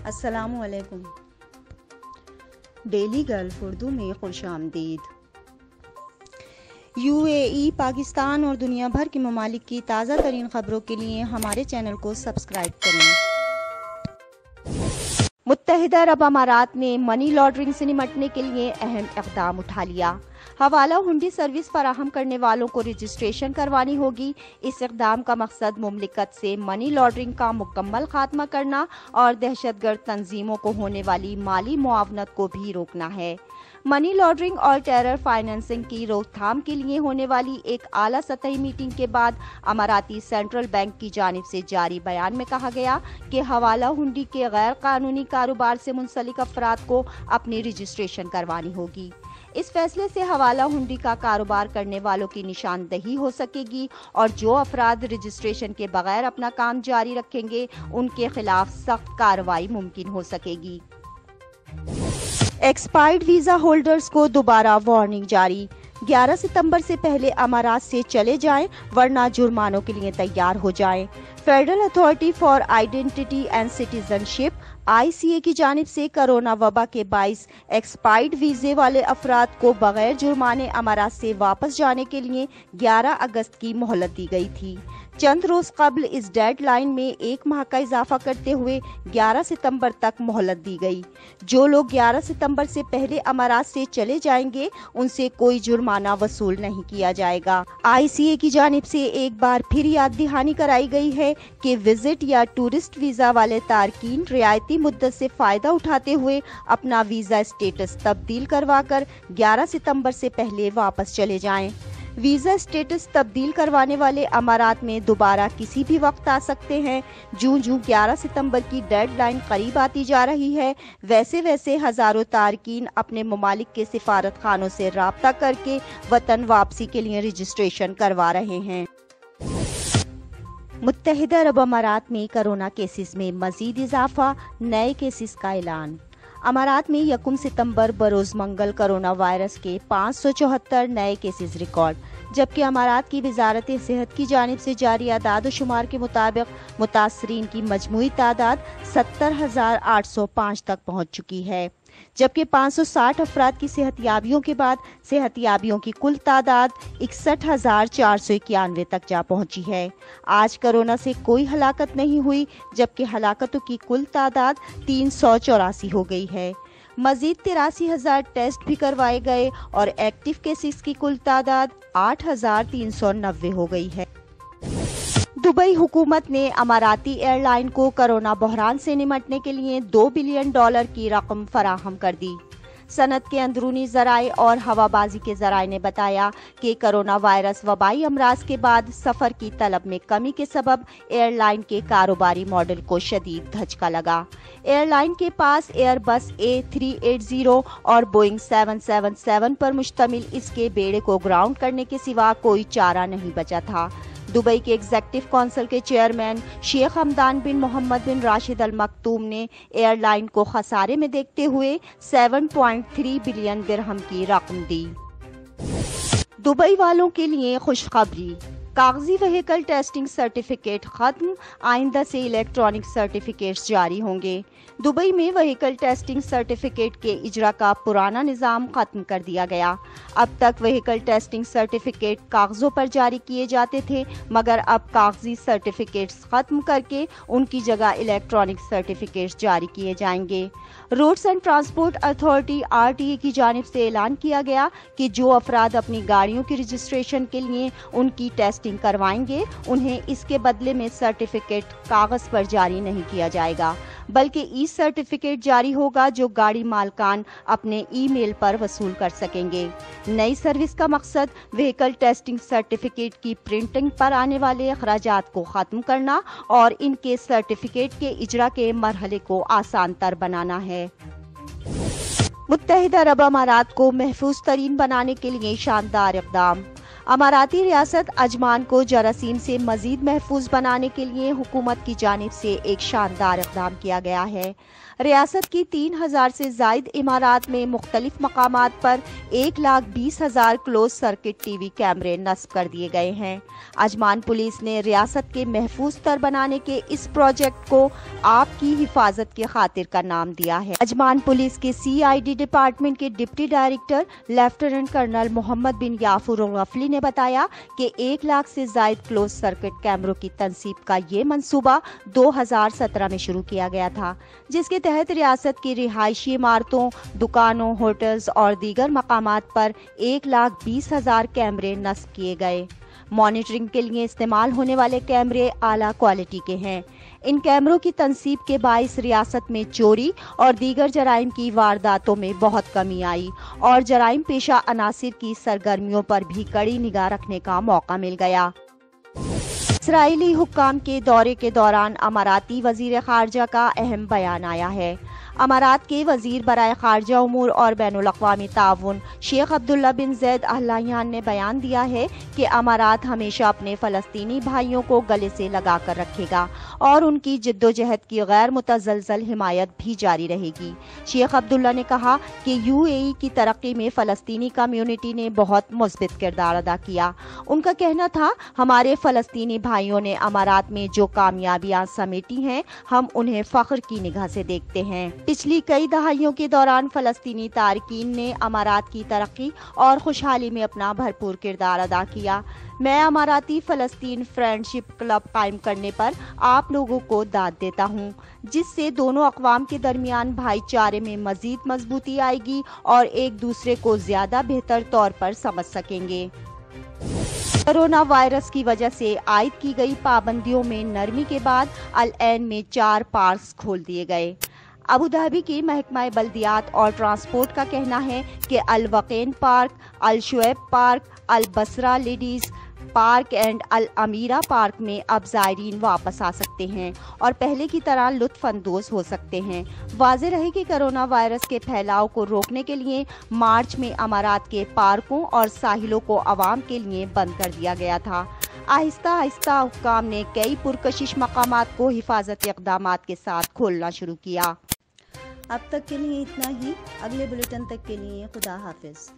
السلام علیکم۔ Daily golf Urdu میں خوش آمدید۔ UAE، پاکستان اور دنیا بھر کے ممالک کی تازہ ترین خبروں کے لیے ہمارے چینل کو سبسکرائب کریں۔ متحدہ عرب امارات نے منی لانڈرنگ سے نمٹنے کے لیے اہم اقدام اٹھا لیا۔ حوالہ ہنڈی سروس فراہم کرنے والوں کو رجسٹریشن کروانی ہوگی۔ اس اقدام کا مقصد مملکت سے منی لانڈرنگ کا مکمل خاتمہ کرنا اور دہشت گرد تنظیموں کو ہونے والی مالی معاونت کو بھی روکنا ہے۔ منی لانڈرنگ اور ٹیرر فائنینسنگ کی روک تھام کے لیے ہونے والی ایک اعلیٰ سطحی میٹنگ کے بعد اماراتی سینٹرل بینک کی جانب سے جاری بیان میں کہا گیا کہ حوالہ ہنڈی کے غیر قانونی کاروبار سے منسلک افراد کو اپنی رجسٹریشن کروانی ہوگی۔ اس فیصلے سے حوالہ ہنڈی کا کاروبار کرنے والوں کی نشاندہی ہو سکے گی اور جو افراد رجسٹریشن کے بغیر اپنا کام جاری رکھیں گے ان کے خلاف سخت کارروائی ممکن ہو سکے گی۔ ایکسپائرڈ ویزا ہولڈرز کو دوبارہ وارننگ جاری۔ 11 ستمبر سے پہلے امارات سے چلے جائیں ورنہ جرمانوں کے لیے تیار ہو جائیں۔ Federal authority for identity and citizen ship ICA کی جانب سے کرونا وبا کے باعث ایکسپائرڈ ویزے والے افراد کو بغیر جرمانے امارات سے واپس جانے کے لیے 11 اگست کی مہلت دی گئی تھی۔ چند روز قبل اس ڈیڈ لائن میں 1 ماہ کا اضافہ کرتے ہوئے 11 ستمبر تک مہلت دی گئی۔ جو لوگ 11 ستمبر سے پہلے امارات سے چلے جائیں گے ان سے کوئی جرمانہ وصول نہیں کیا جائے گا۔ ICA کی جانب سے ایک بار پھر یاد دہانی کرائی گئی ہے کہ وزٹ یا ٹورسٹ ویزا والے تارکین رعایتی مدت سے فائدہ اٹھاتے ہوئے اپنا ویزا اسٹیٹس تبدیل کروا کر 11 ستمبر سے پہلے واپس چلے جائیں۔ ویزا اسٹیٹس تبدیل کروانے والے امارات میں دوبارہ کسی بھی وقت آ سکتے ہیں۔ جوں 11 ستمبر کی ڈیڈ لائن قریب آتی جا رہی ہے ویسے ہزاروں تارکین اپنے ممالک کے سفارت خانوں سے رابطہ کر کے وطن واپسی کے لیے رجسٹریشن کروا رہے ہیں۔ متحدہ عرب امارات میں کرونا کیسز میں مزید اضافہ، نئے کیسز کا اعلان۔ امارات میں 1 ستمبر بروز منگل کرونا وائرس کے 574 نئے کیسز ریکارڈ، جبکہ امارات کی وزارت صحت کی جانب سے جاری اعداد و شمار کے مطابق متاثرین کی مجموعی تعداد 70,805 تک پہنچ چکی ہے، جبکہ 560 افراد کی صحت یابیوں کے بعد صحت یابیوں کی کل تعداد 61,491 تک جا پہنچی ہے۔ آج کرونا سے کوئی ہلاکت نہیں ہوئی، جبکہ ہلاکتوں کی کل تعداد 384 ہو گئی ہے۔ مزید 83,000 ٹیسٹ بھی کروائے گئے اور ایکٹیو کیسز کی کل تعداد 8,390 ہو گئی ہے۔ دبئی حکومت نے اماراتی ایئر لائن کو کرونا بحران سے نمٹنے کے لیے $2 بلین کی رقم فراہم کر دی۔ صنعت کے اندرونی ذرائع اور ہوابازی کے ذرائع نے بتایا کہ کرونا وائرس وبائی امراض کے بعد سفر کی طلب میں کمی کے سبب ایئر لائن کے کاروباری ماڈل کو شدید دھچکا لگا۔ ایئر لائن کے پاس ایئر بس A380 اور بوئنگ 777 پر مشتمل اس کے بیڑے کو گراؤنڈ کرنے کے سوا کوئی چارہ نہیں بچا تھا۔ دبئی کے ایگزیکٹو کونسل کے چیئرمین شیخ حمدان بن محمد بن راشد المکتوم نے ایئر لائن کو خسارے میں دیکھتے ہوئے 7.3 بلین درہم کی رقم دی۔ دبئی والوں کے لیے خوشخبری، کاغذی وہیکل ٹیسٹنگ سرٹیفکیٹ ختم، آئندہ سے الیکٹرانک سرٹیفکیٹس جاری ہوں گے۔ دبئی میں وہیکل ٹیسٹنگ سرٹیفکیٹ کے اجرا کا پرانا نظام ختم کر دیا گیا۔ اب تک وہیکل ٹیسٹنگ سرٹیفکیٹ کاغذوں پر جاری کیے جاتے تھے، مگر اب کاغذی سرٹیفکیٹس ختم کر کے ان کی جگہ الیکٹرانک سرٹیفکیٹس جاری کیے جائیں گے۔ Roads and transport authority RTA کی جانب سے اعلان کیا گیا کہ جو افراد اپنی گاڑیوں کی رجسٹریشن کے لیے ان کی ٹیسٹنگ کروائیں گے انہیں اس کے بدلے میں سرٹیفکیٹ کاغذ پر جاری نہیں کیا جائے گا، بلکہ ای سرٹیفکیٹ جاری ہوگا جو گاڑی مالکان اپنے ای میل پر وصول کر سکیں گے۔ نئی سروس کا مقصد وہیکل ٹیسٹنگ سرٹیفکیٹ کی پرنٹنگ پر آنے والے اخراجات کو ختم کرنا اور ان کے سرٹیفکیٹ کے اجرا کے مرحلے کو آسان تر بنانا ہے۔ متحدہ عرب امارات کو محفوظ ترین بنانے کے لیے شاندار اقدام۔ اماراتی ریاست عجمان کو جراثیم سے مزید محفوظ بنانے کے لیے حکومت کی جانب سے ایک شاندار اقدام کیا گیا ہے۔ ریاست کی 3000 سے زائد عمارات میں مختلف مقامات پر 1,20,000 کلوز سرکٹ ٹی وی کیمرے نصب کر دیے گئے ہیں۔ عجمان پولیس نے ریاست کے محفوظ تر بنانے کے اس پروجیکٹ کو آپ کی حفاظت کی خاطر کا نام دیا ہے۔ عجمان پولیس کے CID ڈپارٹمنٹ کے ڈپٹی ڈائریکٹر لیفٹیننٹ کرنل محمد بن یافور الغفلی نے بتایا کہ 1 لاکھ سے زائد کلوز سرکٹ کیمروں کی تنصیب کا یہ منصوبہ 2017 میں شروع کیا گیا تھا، جس کے تحت ریاست کی رہائشی عمارتوں، دکانوں، ہوٹلز اور دیگر مقامات پر 1,20,000 کیمرے نصب کیے گئے۔ مانیٹرنگ کے لیے استعمال ہونے والے کیمرے اعلیٰ کوالٹی کے ہیں۔ ان کیمروں کی تنصیب کے باعث ریاست میں چوری اور دیگر جرائم کی وارداتوں میں بہت کمی آئی اور جرائم پیشہ عناصر کی سرگرمیوں پر بھی کڑی نگاہ رکھنے کا موقع مل گیا۔ اسرائیلی حکام کے دورے کے دوران اماراتی وزیر خارجہ کا اہم بیان آیا ہے۔ امارات کے وزیر برائے خارجہ امور اور بین الاقوامی تعاون شیخ عبداللہ بن زید ال نہیان نے بیان دیا ہے کہ امارات ہمیشہ اپنے فلسطینی بھائیوں کو گلے سے لگا کر رکھے گا اور ان کی جدوجہد کی غیر متزلزل حمایت بھی جاری رہے گی۔ شیخ عبداللہ نے کہا کہ UAE کی ترقی میں فلسطینی کمیونٹی نے بہت مثبت کردار ادا کیا۔ ان کا کہنا تھا، ہمارے فلسطینی بھائیوں نے امارات میں جو کامیابیاں سمیٹی ہیں، ہم انہیں فخر کی نگاہ سے دیکھتے ہیں۔ پچھلی کئی دہائیوں کے دوران فلسطینی تارکین نے امارات کی ترقی اور خوشحالی میں اپنا بھرپور کردار ادا کیا۔ میں اماراتی فلسطین فرینڈشپ کلب قائم کرنے پر آپ لوگوں کو داد دیتا ہوں، جس سے دونوں اقوام کے درمیان بھائی چارے میں مزید مضبوطی آئے گی اور ایک دوسرے کو زیادہ بہتر طور پر سمجھ سکیں گے۔ کرونا وائرس کی وجہ سے عائد کی گئی پابندیوں میں نرمی کے بعد العین میں 4 پارکس کھول دیے گئے۔ ابوظہبی کی محکمہ بلدیات اور ٹرانسپورٹ کا کہنا ہے کہ الوقین پارک، الشعیب پارک، البصرہ لیڈیز پارک اینڈ الامیرہ پارک میں اب زائرین واپس آ سکتے ہیں اور پہلے کی طرح لطف اندوز ہو سکتے ہیں۔ واضح رہے کہ کرونا وائرس کے پھیلاؤ کو روکنے کے لیے مارچ میں امارات کے پارکوں اور ساحلوں کو عوام کے لیے بند کر دیا گیا تھا۔ آہستہ آہستہ حکام نے کئی پرکشش مقامات کو حفاظتی اقدامات کے ساتھ کھولنا شروع کیا۔ اب تک کے لیے اتنا ہی۔ اگلے بلیٹن تک کے لیے خدا حافظ۔